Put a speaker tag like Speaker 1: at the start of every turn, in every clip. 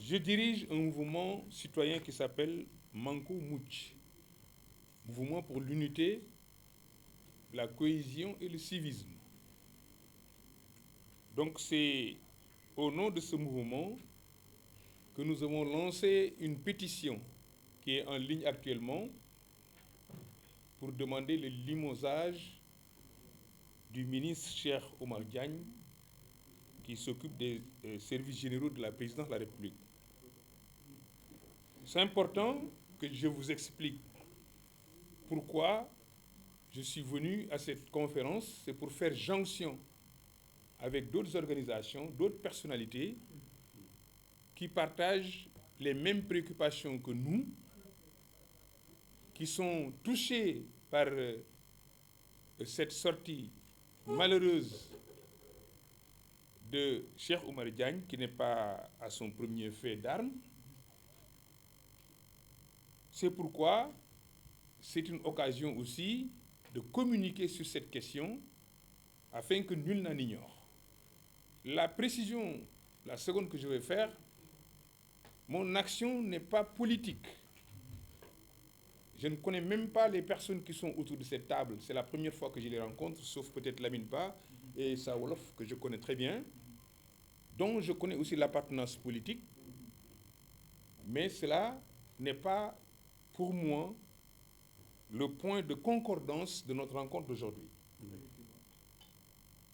Speaker 1: Je dirige un mouvement citoyen qui s'appelle Manko Mouch, mouvement pour l'unité, la cohésion et le civisme. Donc c'est au nom de ce mouvement que nous avons lancé une pétition qui est en ligne actuellement pour demander le limogeage du ministre Cheikh Oumar Diagne qui s'occupe des services généraux de la présidence de la République. C'est important que je vous explique pourquoi je suis venu à cette conférence. C'est pour faire jonction avec d'autres organisations, d'autres personnalités qui partagent les mêmes préoccupations que nous, qui sont touchés par cette sortie malheureuse de Cheikh Oumar Diagne, qui n'est pas à son premier fait d'armes. C'est pourquoi c'est une occasion aussi de communiquer sur cette question afin que nul n'en ignore. La précision, la seconde que je vais faire, mon action n'est pas politique. Je ne connais même pas les personnes qui sont autour de cette table. C'est la première fois que je les rencontre, sauf peut-être Lamine Ba et Saoulof, que je connais très bien, dont je connais aussi l'appartenance politique. Mais cela n'est pas, pour moi, le point de concordance de notre rencontre d'aujourd'hui.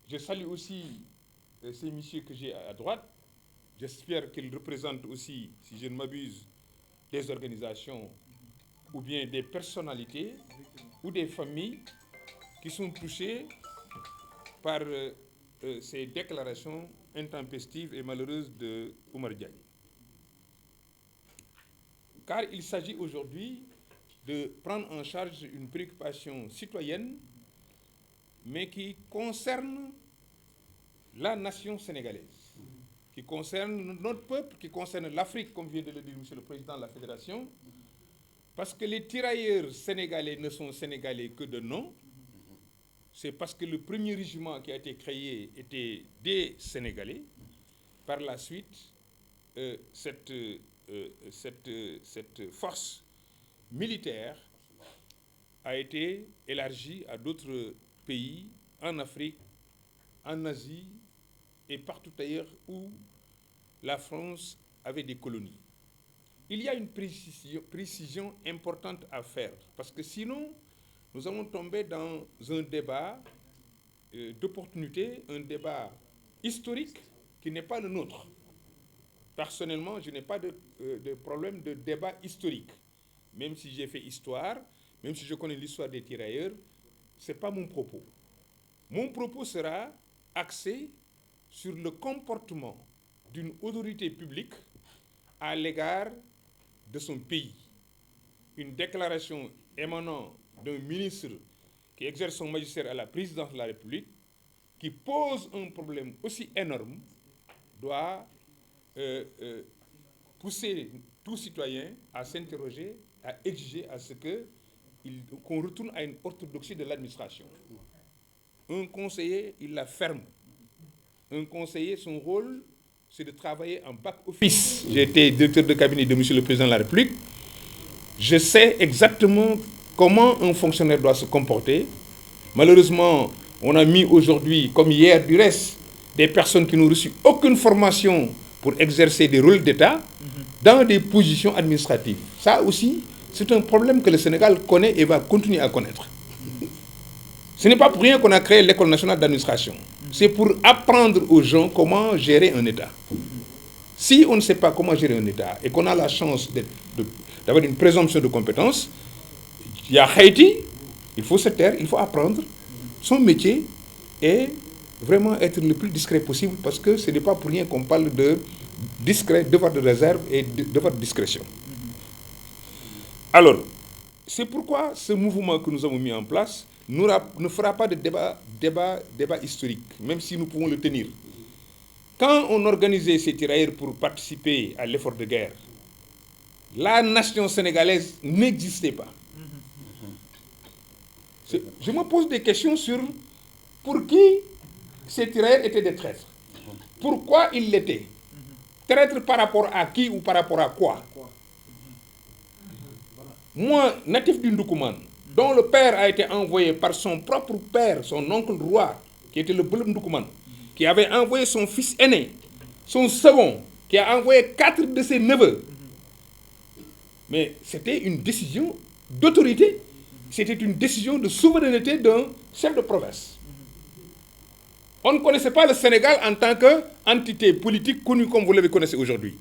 Speaker 1: Je salue aussi ces messieurs que j'ai à droite. J'espère qu'ils représentent aussi, si je ne m'abuse, des organisations ou bien des personnalités ou des familles qui sont touchées par ces déclarations intempestives et malheureuses de Oumar Diagne. Car il s'agit aujourd'hui de prendre en charge une préoccupation citoyenne, mais qui concerne la nation sénégalaise, qui concerne notre peuple, qui concerne l'Afrique, comme vient de le dire Monsieur le Président de la Fédération, parce que les tirailleurs sénégalais ne sont sénégalais que de nom. C'est parce que le premier régiment qui a été créé était des Sénégalais. Par la suite, cette force militaire a été élargie à d'autres pays, en Afrique, en Asie et partout ailleurs où la France avait des colonies. Il y a une précision importante à faire, parce que sinon, nous allons tomber dans un débat d'opportunité, un débat historique qui n'est pas le nôtre. Personnellement, je n'ai pas de problème de débat historique. Même si j'ai fait histoire, même si je connais l'histoire des tirailleurs, ce n'est pas mon propos. Mon propos sera axé sur le comportement d'une autorité publique à l'égard de son pays. Une déclaration émanant d'un ministre qui exerce son magistère à la présidence de la République, qui pose un problème aussi énorme, doit pousser tout citoyen à s'interroger, à exiger à ce qu'on retourne à une orthodoxie de l'administration. Un conseiller, il la ferme. Un conseiller, son rôle, c'est de travailler en back-office. J'ai été directeur de cabinet de Monsieur le Président de la République. Je sais exactement comment un fonctionnaire doit se comporter. Malheureusement, on a mis aujourd'hui, comme hier du reste, des personnes qui n'ont reçu aucune formation pour exercer des rôles d'État dans des positions administratives. Ça aussi, c'est un problème que le Sénégal connaît et va continuer à connaître. Ce n'est pas pour rien qu'on a créé l'École nationale d'administration. C'est pour apprendre aux gens comment gérer un État. Si on ne sait pas comment gérer un État et qu'on a la chance d'avoir une présomption de compétence, il y a Haïti, il faut se taire, il faut apprendre son métier et vraiment être le plus discret possible, parce que ce n'est pas pour rien qu'on parle de discret, devoir de réserve et devoir de discrétion. Alors, c'est pourquoi ce mouvement que nous avons mis en place ne fera pas de débat historique, même si nous pouvons le tenir. Quand on organisait ces tirailleurs pour participer à l'effort de guerre, la nation sénégalaise n'existait pas. Je me pose des questions sur pour qui ces tirailleurs étaient des traîtres. Pourquoi ils l'étaient? Traître par rapport à qui ou par rapport à quoi? Moi, natif du Ndoukoumane, dont le père a été envoyé par son propre père, son oncle roi, qui était le Blum Ndoukoumane, qui avait envoyé son fils aîné, son second, qui a envoyé 4 de ses neveux. Mais c'était une décision d'autorité, c'était une décision de souveraineté d'un chef de province. On ne connaissait pas le Sénégal en tant qu'entité politique connue comme vous le connaissez aujourd'hui.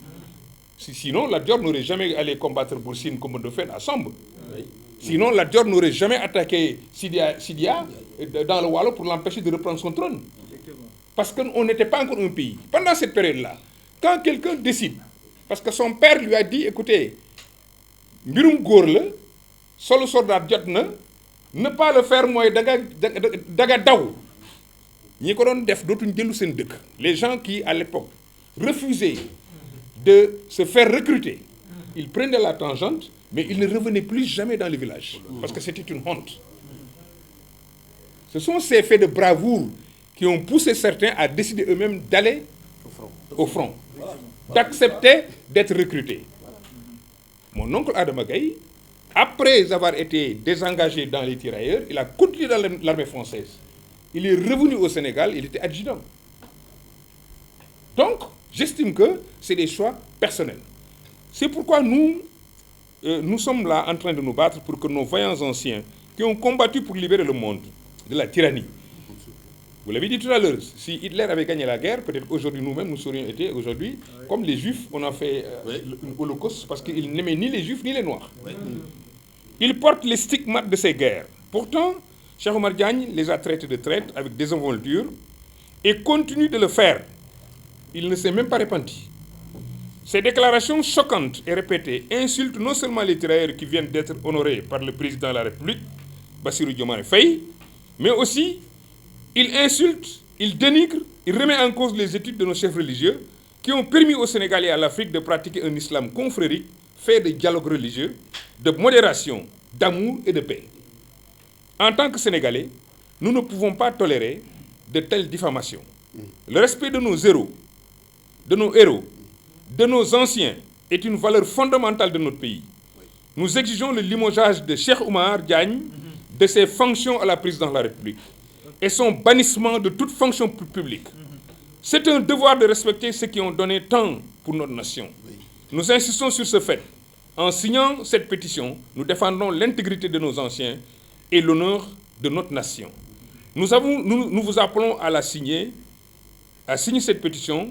Speaker 1: Sinon, Lat Dior n'aurait jamais allé combattre Boursine comme de fait à Samb. Oui. Sinon, Lat Dior n'aurait jamais attaqué Sidia dans le Wallo pour l'empêcher de reprendre son trône. Parce qu'on n'était pas encore un pays. Pendant cette période-là, quand quelqu'un décide, parce que son père lui a dit, écoutez, mbirum góor la solo soldat jot na, ne pas le faire mooy daga daw ñi ko doon def dootuñ dellu seen dëkk. Les gens qui à l'époque refusaient de se faire recruter, ils prenaient la tangente, mais ils ne revenaient plus jamais dans les villages parce que c'était une honte. Ce sont ces faits de bravoure qui ont poussé certains à décider eux-mêmes d'aller au front, d'accepter d'être recrutés. Mon oncle Adama Gaye, après avoir été désengagé dans les tirailleurs, il a continué dans l'armée française. Il est revenu au Sénégal, il était adjudant. Donc, j'estime que c'est des choix personnels. C'est pourquoi nous sommes là en train de nous battre pour que nos vaillants anciens qui ont combattu pour libérer le monde de la tyrannie. Vous l'avez dit tout à l'heure, si Hitler avait gagné la guerre, peut-être aujourd'hui nous-mêmes nous serions été aujourd'hui, comme les Juifs, on a fait l'Holocauste parce qu'ils n'aimaient ni les Juifs ni les Noirs. Ils portent les stigmates de ces guerres. Pourtant, Cheikh Oumar Diagne les a traités de traîtres avec désinvolture et continue de le faire. Il ne s'est même pas repenti. Ces déclarations choquantes et répétées insultent non seulement les tirailleurs qui viennent d'être honorés par le président de la République, Bassirou Diomaye Faye, mais aussi il insulte, il dénigre, il remet en cause les études de nos chefs religieux qui ont permis au Sénégal et à l'Afrique de pratiquer un islam confrérique fait de dialogue religieux, de modération, d'amour et de paix. En tant que Sénégalais, nous ne pouvons pas tolérer de telles diffamations. Le respect de nos héros, de nos anciens est une valeur fondamentale de notre pays. Nous exigeons le limogeage de Cheikh Oumar Diagne de ses fonctions à la présidence de la République et son bannissement de toute fonction publique. C'est un devoir de respecter ceux qui ont donné tant pour notre nation. Nous insistons sur ce fait. En signant cette pétition, nous défendons l'intégrité de nos anciens et l'honneur de notre nation. Nous vous appelons à signer cette pétition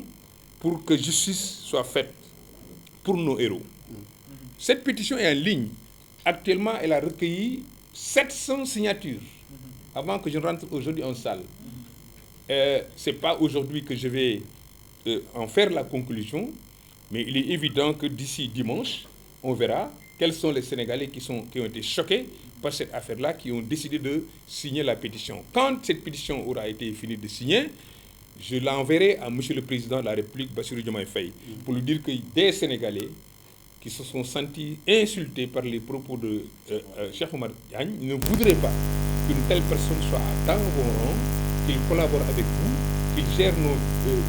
Speaker 1: pour que justice soit faite pour nos héros. Cette pétition est en ligne. Actuellement, elle a recueilli 700 signatures avant que je rentre aujourd'hui en salle. Ce n'est pas aujourd'hui que je vais en faire la conclusion, mais il est évident que d'ici dimanche, on verra quels sont les Sénégalais qui ont été choqués par cette affaire-là, qui ont décidé de signer la pétition. Quand cette pétition aura été finie de signer, je l'enverrai à M. le Président de la République, Bassirou Diomaye Faye, pour lui dire que des Sénégalais qui se sont sentis insultés par les propos de Cheikh Oumar Diagne ne voudraient pas qu'une telle personne soit à temps au rang, qu'il collabore avec vous, qu'il gère nos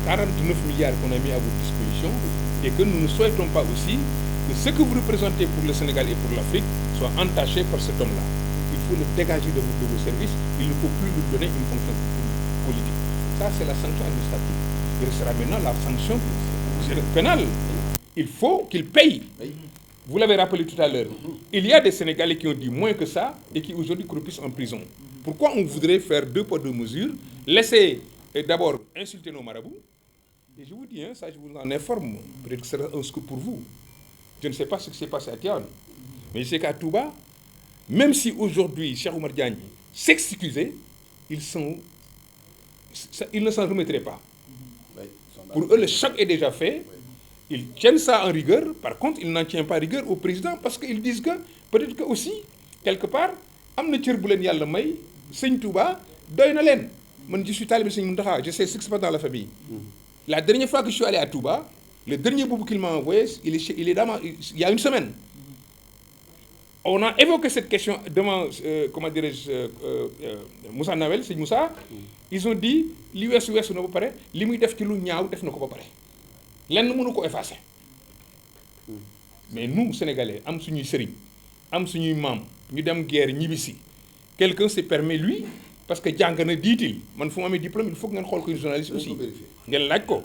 Speaker 1: 49 milliards qu'on a mis à votre disposition, et que nous ne souhaitons pas aussi que ce que vous représentez pour le Sénégal et pour l'Afrique soit entaché par cet homme-là. Il faut le dégager de vos services, il ne faut plus lui donner une fonction politique. Ça, c'est la sanction administrative. Il restera maintenant la sanction pénale. Il faut qu'il paye. Vous l'avez rappelé tout à l'heure. Il y a des Sénégalais qui ont dit moins que ça et qui aujourd'hui croupissent en prison. Pourquoi on voudrait faire 2 poids 2 mesures, laisser d'abord insulter nos marabouts? Et je vous dis, ça je vous en informe, peut-être que ce sera un scoop pour vous. Je ne sais pas ce qui s'est passé à Tivaouane, mais je sais qu'à Touba, même si aujourd'hui Cheikh Oumar Diagne s'excusait, ils ne s'en remettraient pas. Pour eux, le choc est déjà fait. Ils tiennent ça en rigueur. Par contre, ils n'en tiennent pas rigueur au président parce qu'ils disent que peut-être que aussi, quelque part, amna cër bu len Yalla may, Seigne Touba doy na len. Man je suis talibé Seigne Mountakha, je sais ce qui se passe dans la famille. La dernière fois que je suis allé à Touba, le dernier boubou qu'il m'a envoyé, il est dans il y a une semaine. On a évoqué cette question devant, comment dirais-je, Moussa Nawel, Seigne Moussa. Ils ont dit, li wessu na ba paré, li muy def ci lu ñaaw def na ko ba paré. lenn mënu ko effacer mais nous Sénégalais am suñuy sëriñ am suñuy maam ñu dem guerre ñibbisi quelqu'un se permet lui parce que jàng na dit-il man fu mu amee diplôme il faut que ngeen xool ko une journaliste aussi ngeen laaj ko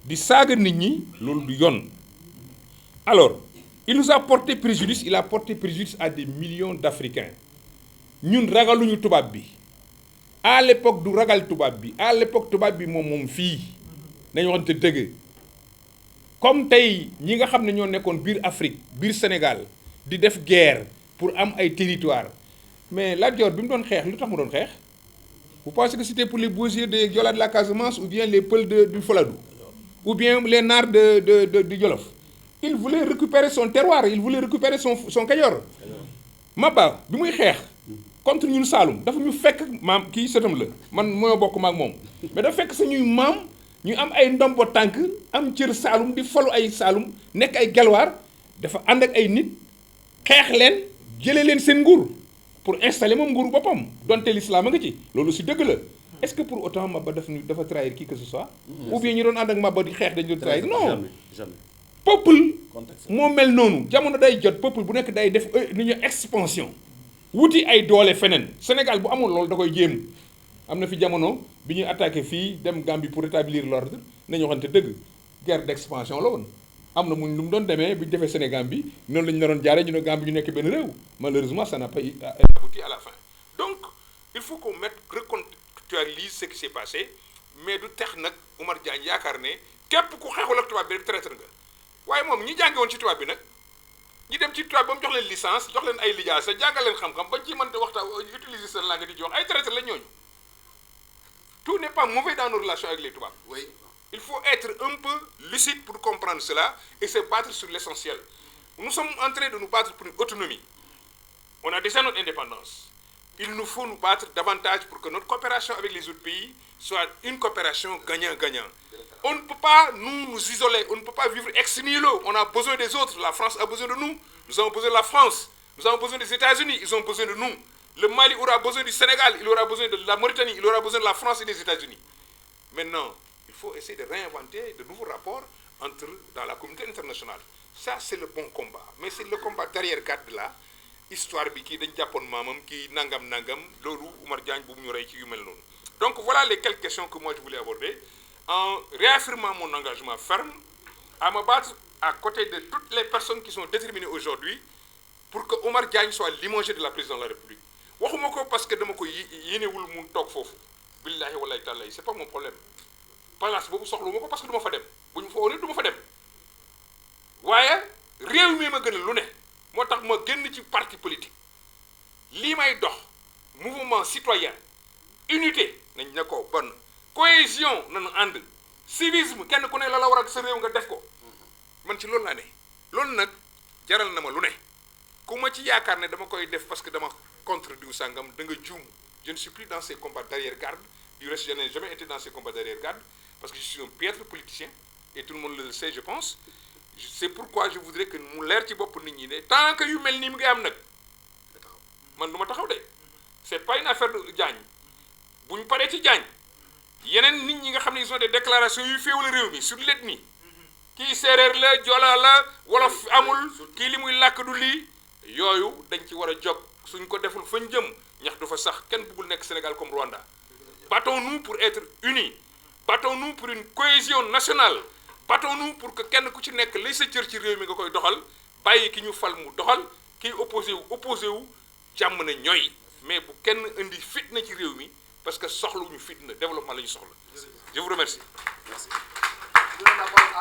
Speaker 1: di saaga nit ñi loolu du yoon. Alors il nous a porté préjudice, il a porté préjudice à des millions d'Africains ñun ragaluñu tubaab bi à l'époque du ragal tubaab bi à l'époque tubaab bi moom fii nañu waxante dëgg comme tey ñi nga xam ne ñoo nekkoon biir Afrique biir Sénégal di def guerre pour am ay territoire mais Lat Dior bi mu doon xeex lu tax mu doon xeex vous pensez que c'était pour les Bosiers de Joola de la Casamance ou bien les Peuls du Fouladou ou bien les Naar du Jolof. Il voulait récupérer son terroir, il voulait récupérer son Kayor. Maba bi muy xeex contre ñun Saloum dafa ñu fekk maam kii sëtam la man moo bokk maak moom mais dafa fekk suñuy maam ñu am ay ndombo tànk am cër Saloum di falu ay Saloum nekk ay gelwaar dafa ànd ak ay nit xeex leen jëlee leen seen nguur pour installer moom nguuru boppam donte l'islam a nga ci loolu si dëgg la. Est-ce que pour autant Maba dafa trahir qui que ce soit. Ou bien ñu doon ànd ak Maba di xeex dañu doon trahir non jamais. Peuple moo mel noonu jamono day jot peuple bu nekk day def ni ñu expansion wuti ay doole feneen Sénégal bu amul loolu da koy jéem am na fi jamono bi ñuy attaqué fii dem Gambie pour rétablir l'ordre nañu waxante dëgg guerre d'expansion la woon am na mu lu mu doon demee bi ñu defee Sénégal bi noonu la ñu naroon jaaree ñu ne Gambie ñu nekk benn réew malheureusement ça n'a pas abouti à la fin. Donc il faut qu'on recontextualise ce qui s'est passé mais du tax nag Oumar Diagne yaakaar ne képp ku xeexul ak tubaab bi rek traître nga. waaye moom ñi jànge woon ci tubaab bi nag ñi dem ci tubaab ba mu jox leen licence jox leen ay lijaasa jàngal leen xam-xam ba ci mënta waxtaan utiliser seen langue di jox ay traître la ñooñu tout n'est pas mauvais dans nos relations avec les tubaab. Oui. Il faut être un peu lucide pour comprendre cela et se battre sur l'essentiel. Nous sommes en train de nous battre pour une autonomie. On a déjà notre indépendance. Il nous faut nous battre davantage pour que notre coopération avec les autres pays soit une coopération gagnant-gagnant. On ne peut pas nous isoler, on ne peut pas vivre ex nihilo. On a besoin des autres. La France a besoin de nous. Nous avons besoin de la France. Nous avons besoin des États-Unis. Ils ont besoin de nous. Le Mali aura besoin du Sénégal. Il aura besoin de la Mauritanie. Il aura besoin de la France et des États-Unis. Maintenant, il faut essayer de réinventer de nouveaux rapports dans la communauté internationale. Ça, c'est le bon combat. Mais c'est le combat d'arrière-garde là. Histoire bi kii dañ jàppoon maamam kii nangam loolu Oumar Diagne bu mu ñu rey ci yu mel noonu. Donc voilà les quelques questions que moi je voulais aborder en réaffirmant mon engagement ferme à me battre à côté de toutes les personnes qui sont déterminées aujourd'hui pour que Oumar Diagne soit limogé de la présidence de la République. waxuma ko parce que dama ko yéenewul mu toog foofu billahi wallahi taala c'est pas mon problème place boobu soxluma ko parce que du ma fa dem bu ñu fa woon du ma fa dem waaye réew mi ma gën a lu ne. moo tax ma génn ci parti politique lii may dox mouvement citoyen unité nañ ne ko bonne cohésion nañu ànd civisme kenn ku ne la war a sa réew nga def ko man ci loolu laa ne loolu nag jaral na ma lu ne ku ma ci yaakaar ne dama koy def parce que dama contre diw sàngam da nga juum je ne suis plus dans ces combats d'arrière-garde du reste je n'ai jamais été dans ces combats d'arrière-garde parce que je suis un piètre politicien et tout le monde le sait je pense. C'est pourquoi je voudrais que mu leer ci bopp nit ñi ne tant que yu mel nii mu ngi am nag man du ma taxaw de c'est pas une affaire de Diagne bu ñu paree ci Diagne yeneen nit ñi nga xam ne ils ont des déclarations yu féewale réew mi sur l'ethnie kii séeréer la jola la wolof amul kii li muy làkk du lii yooyu dañ ci war a jóg suñ ko deful fañ jëm ñax du fa sax kenn bëggul nekk Sénégal comme Rwanda. Battons-nous pour être unis battons-nous pour une cohésion nationale. battons-nous pour que kenn ku ci nekk lay sa cër ci réew mi nga koy doxal bàyyi ki ñu fal mu doxal kiy opposé wu jàmm na ñooy mais bu kenn indi fitna ci réew mi parce que soxlawuñu fitna développement la ñu soxla. Je vous remercie. Merci.